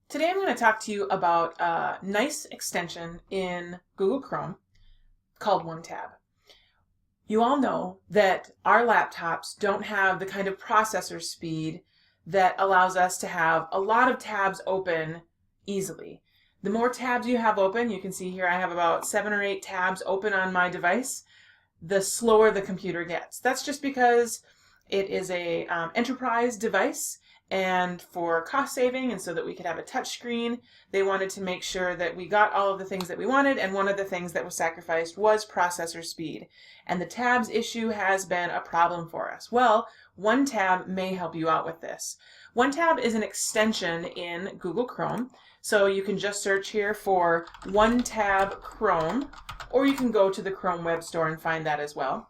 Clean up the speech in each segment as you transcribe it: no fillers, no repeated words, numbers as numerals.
Today I'm going to talk to you about a nice extension in Google Chrome called OneTab. You all know that our laptops don't have the kind of processor speed that allows us to have a lot of tabs open easily. The more tabs you have open, you can see here I have about 7 or 8 tabs open on my device, the slower the computer gets. That's just because it is a enterprise device, and for cost saving and so that we could have a touch screen, they wanted to make sure that we got all of the things that we wanted, and one of the things that was sacrificed was processor speed. And the tabs issue has been a problem for us. Well, OneTab may help you out with this. OneTab is an extension in Google Chrome, so you can just search here for OneTab Chrome, or you can go to the Chrome Web Store and find that as well.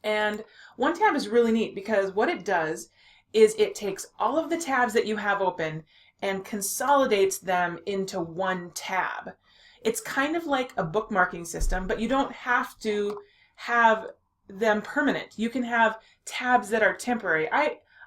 And OneTab is really neat because what it does is it takes all of the tabs that you have open and consolidates them into one tab. It's kind of like a bookmarking system, but you don't have to have them permanent. You can have tabs that are temporary.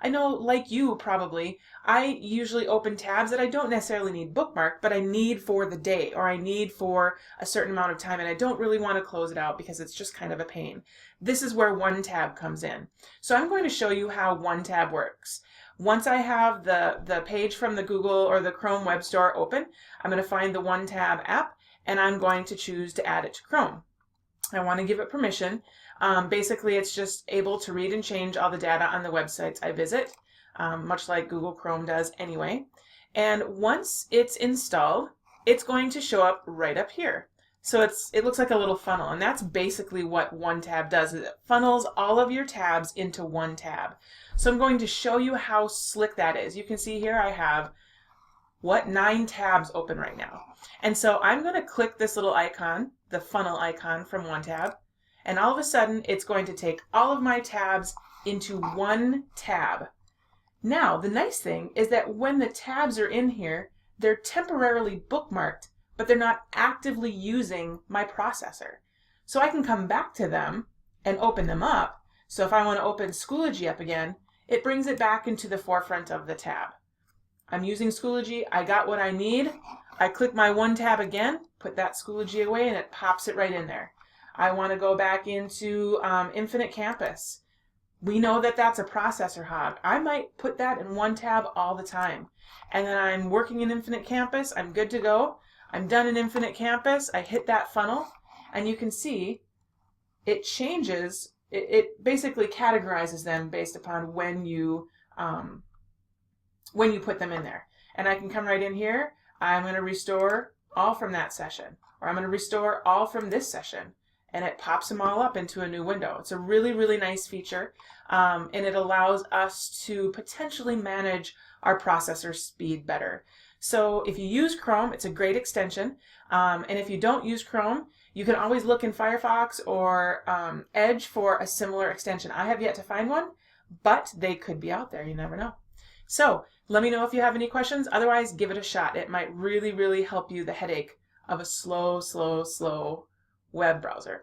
I know, like you probably, I usually open tabs that I don't necessarily need bookmarked, but I need for the day, or I need for a certain amount of time, and I don't really want to close it out because it's just kind of a pain. This is where OneTab comes in. So I'm going to show you how OneTab works. Once I have the page from the Google or the Chrome Web Store open, I'm going to find the OneTab app, and I'm going to choose to add it to Chrome. I want to give it permission. Basically, it's just able to read and change all the data on the websites I visit, much like Google Chrome does anyway. And once it's installed, it's going to show up right up here. So it looks like a little funnel, and that's basically what OneTab does. Is it funnels all of your tabs into one tab. So I'm going to show you how slick that is. You can see here I have 9 tabs open right now. And so I'm going to click this little icon, the funnel icon from OneTab, and all of a sudden it's going to take all of my tabs into one tab. Now, the nice thing is that when the tabs are in here, they're temporarily bookmarked, but they're not actively using my processor. So I can come back to them and open them up. So if I want to open Schoology up again, it brings it back into the forefront of the tab. I'm using Schoology, I got what I need. I click my OneTab again, put that Schoology away, and it pops it right in there. I want to go back into Infinite Campus. We know that that's a processor hog. I might put that in OneTab all the time. And then I'm working in Infinite Campus, I'm good to go. I'm done in Infinite Campus, I hit that funnel, and you can see it changes, it basically categorizes them based upon when you put them in there. And I can come right in here, I'm going to restore all from that session, or I'm going to restore all from this session, and it pops them all up into a new window. It's a really, really nice feature, and it allows us to potentially manage our processor speed better. So if you use Chrome, it's a great extension, and if you don't use Chrome, you can always look in Firefox or Edge for a similar extension. I have yet to find one, but they could be out there, you never know. So let me know if you have any questions. Otherwise, give it a shot. It might really, really help you the headache of a slow web browser.